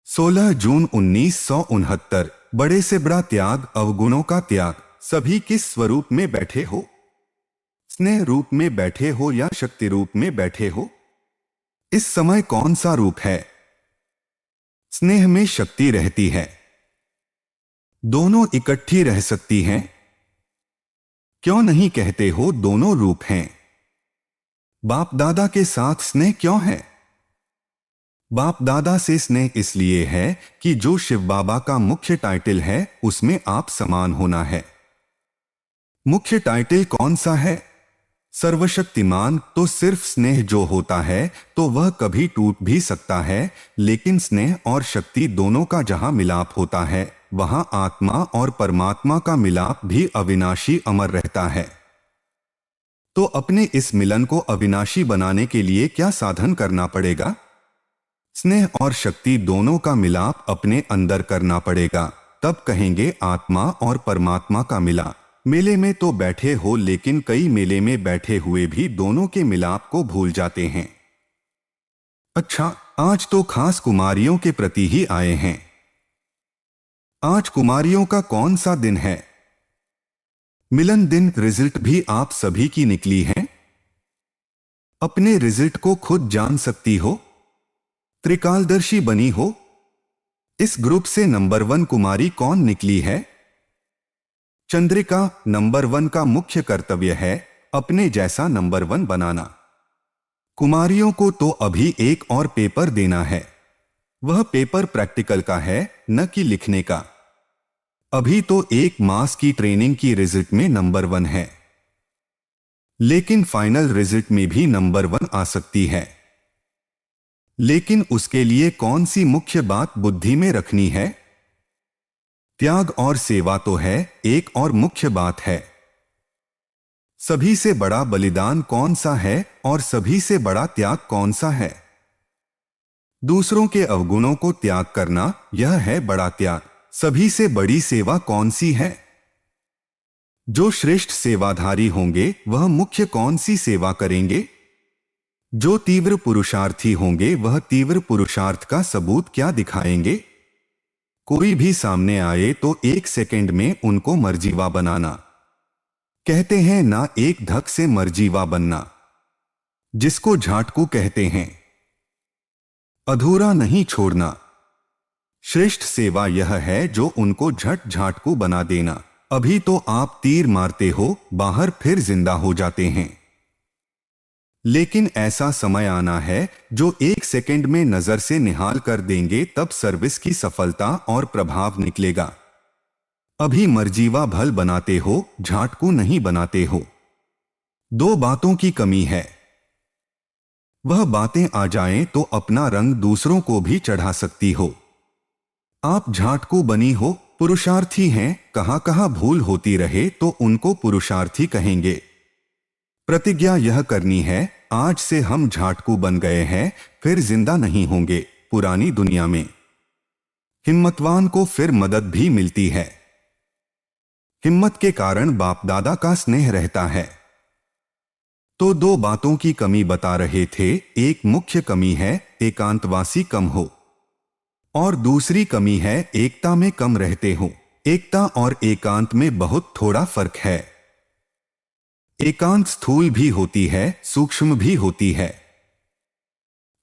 16 जून 1969। बड़े से बड़ा त्याग, अवगुणों का त्याग। सभी किस स्वरूप में बैठे हो? स्नेह रूप में बैठे हो या शक्ति रूप में बैठे हो? इस समय कौन सा रूप है? स्नेह में शक्ति रहती है। दोनों इकट्ठी रह सकती हैं? क्यों नहीं कहते हो दोनों रूप हैं? बाप दादा के साथ स्नेह क्यों है? बाप दादा से स्नेह इसलिए है कि जो शिव बाबा का मुख्य टाइटल है उसमें आप समान होना है। मुख्य टाइटल कौन सा है? सर्वशक्तिमान। तो सिर्फ स्नेह जो होता है तो वह कभी टूट भी सकता है, लेकिन स्नेह और शक्ति दोनों का जहां मिलाप होता है वहां आत्मा और परमात्मा का मिलाप भी अविनाशी अमर रहता है। तो अपने इस मिलन को अविनाशी बनाने के लिए क्या साधन करना पड़ेगा? स्नेह और शक्ति दोनों का मिलाप अपने अंदर करना पड़ेगा, तब कहेंगे आत्मा और परमात्मा का मिलाप। मेले में तो बैठे हो, लेकिन कई मेले में बैठे हुए भी दोनों के मिलाप को भूल जाते हैं। अच्छा, आज तो खास कुमारियों के प्रति ही आए हैं। आज कुमारियों का कौन सा दिन है? मिलन दिन। रिजल्ट भी आप सभी की निकली है। अपने रिजल्ट को खुद जान सकती हो, त्रिकालदर्शी बनी हो। इस ग्रुप से नंबर 1 कुमारी कौन निकली है? चंद्रिका। नंबर 1 का मुख्य कर्तव्य है अपने जैसा नंबर 1 बनाना। कुमारियों को तो अभी एक और पेपर देना है। वह पेपर प्रैक्टिकल का है, न कि लिखने का। अभी तो 1 मास की ट्रेनिंग की रिजल्ट में नंबर 1 है, लेकिन फाइनल रिजल्ट में भी नंबर 1 आ सकती है। लेकिन उसके लिए कौन सी मुख्य बात बुद्धि में रखनी है? त्याग और सेवा तो है, एक और मुख्य बात है। सभी से बड़ा बलिदान कौन सा है और सभी से बड़ा त्याग कौन सा है? दूसरों के अवगुणों को त्याग करना, यह है बड़ा त्याग। सभी से बड़ी सेवा कौन सी है? जो श्रेष्ठ सेवाधारी होंगे वह मुख्य कौन सी सेवा करेंगे? जो तीव्र पुरुषार्थी होंगे वह तीव्र पुरुषार्थ का सबूत क्या दिखाएंगे? कोई भी सामने आए तो 1 सेकंड में उनको मर्जीवा बनाना। कहते हैं ना, एक धक से मर्जीवा बनना, जिसको झाटकू कहते हैं। अधूरा नहीं छोड़ना। श्रेष्ठ सेवा यह है जो उनको झट झाटकू बना देना। अभी तो आप तीर मारते हो, बाहर फिर जिंदा हो जाते हैं। लेकिन ऐसा समय आना है जो 1 सेकंड में नजर से निहाल कर देंगे, तब सर्विस की सफलता और प्रभाव निकलेगा। अभी मर्जीवा भल बनाते हो, झाटकू नहीं बनाते हो। 2 बातों की कमी है। वह बातें आ जाएं तो अपना रंग दूसरों को भी चढ़ा सकती हो। आप झाटकू बनी हो, पुरुषार्थी हैं, कहां कहां भूल होती रहे तो उनको पुरुषार्थी कहेंगे। प्रतिज्ञा यह करनी है, आज से हम झाटकू बन गए हैं, फिर जिंदा नहीं होंगे पुरानी दुनिया में। हिम्मतवान को फिर मदद भी मिलती है। हिम्मत के कारण बाप दादा का स्नेह रहता है। तो 2 बातों की कमी बता रहे थे। एक मुख्य कमी है एकांतवासी कम हो, और दूसरी कमी है एकता में कम रहते हो। एकता और एकांत में बहुत थोड़ा फर्क है। एकांत स्थूल भी होती है, सूक्ष्म भी होती है।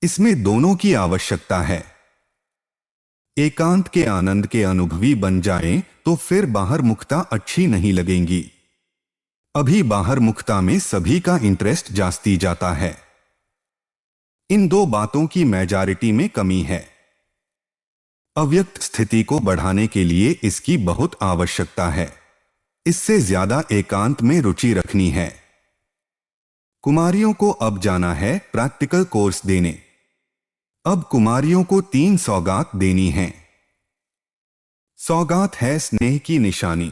इसमें दोनों की आवश्यकता है। एकांत के आनंद के अनुभवी बन जाएं तो फिर बाहर मुखता अच्छी नहीं लगेंगी। अभी बाहर मुखता में सभी का इंटरेस्ट जास्ती जाता है। इन 2 बातों की मेजॉरिटी में कमी है। अव्यक्त स्थिति को बढ़ाने के लिए इसकी बहुत आवश्यकता है। इससे ज्यादा एकांत में रुचि रखनी है। कुमारियों को अब जाना है प्रैक्टिकल कोर्स देने। अब कुमारियों को 3 सौगात देनी है। सौगात है स्नेह की निशानी,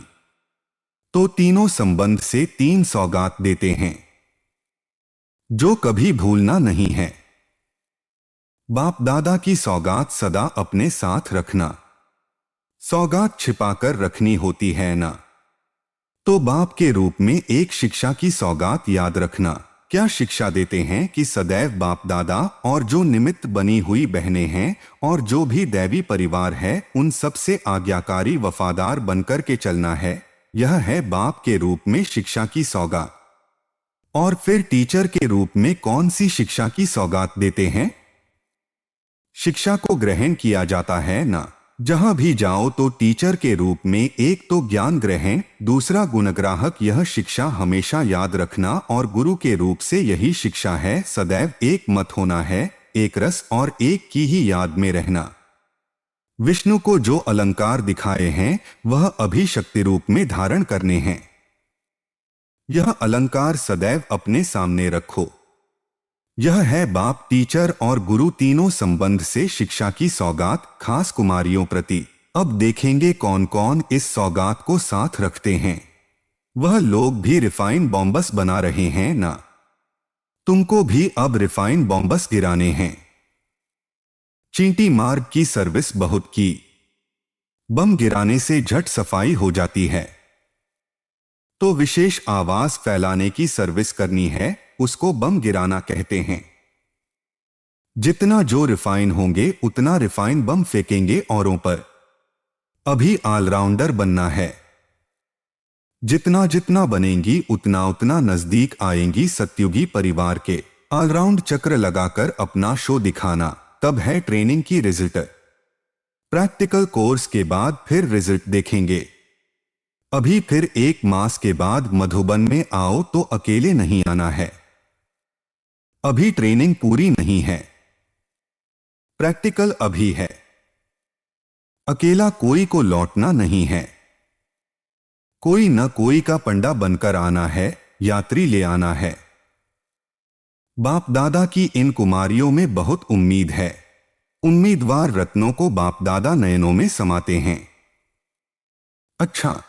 तो तीनों संबंध से 3 सौगात देते हैं, जो कभी भूलना नहीं है। बाप दादा की सौगात सदा अपने साथ रखना। सौगात छिपाकर रखनी होती है ना, तो बाप के रूप में एक शिक्षा की सौगात याद रखना। क्या शिक्षा देते हैं कि सदैव बाप दादा और जो निमित्त बनी हुई बहनें हैं और जो भी दैवी परिवार है उन सब से आज्ञाकारी वफादार बनकर के चलना है। यह है बाप के रूप में शिक्षा की सौगात। और फिर टीचर के रूप में कौन सी शिक्षा की सौगात देते हैं? शिक्षा को ग्रहण किया जाता है ना। जहां भी जाओ तो टीचर के रूप में एक तो ज्ञान ग्रहण, दूसरा गुणग्राहक। यह शिक्षा हमेशा याद रखना और गुरु के रूप से यही शिक्षा है। सदैव एक मत होना है, एक रस और एक की ही याद में रहना। विष्णु को जो अलंकार दिखाए हैं वह अभी शक्ति रूप में धारण करने हैं। यह अलंकार सदैव अपने सामने रखो। यह है बाप, टीचर और गुरु तीनों संबंध से शिक्षा की सौगात, खास कुमारियों प्रति। अब देखेंगे कौन कौन इस सौगात को साथ रखते हैं। वह लोग भी रिफाइन बॉम्बस बना रहे हैं ना। तुमको भी अब रिफाइन बॉम्बस गिराने हैं। चींटी मार्ग की सर्विस बहुत की। बम गिराने से झट सफाई हो जाती है। तो विशेष आवाज फैलाने की सर्विस करनी है, उसको बम गिराना कहते हैं। जितना जो रिफाइन होंगे उतना रिफाइन बम फेंकेंगे औरों पर। अभी ऑलराउंडर बनना है। जितना जितना बनेंगी उतना उतना नजदीक आएंगी सत्युगी परिवार के। ऑलराउंड चक्र लगाकर अपना शो दिखाना, तब है ट्रेनिंग की रिजल्ट। प्रैक्टिकल कोर्स के बाद फिर रिजल्ट देखेंगे। अभी फिर 1 मास के बाद मधुबन में आओ तो अकेले नहीं आना है। अभी ट्रेनिंग पूरी नहीं है, प्रैक्टिकल अभी है। अकेला कोई को लौटना नहीं है। कोई न कोई का पंडा बनकर आना है, यात्री ले आना है। बाप दादा की इन कुमारियों में बहुत उम्मीद है। उम्मीदवार रत्नों को बाप दादा नयनों में समाते हैं। अच्छा,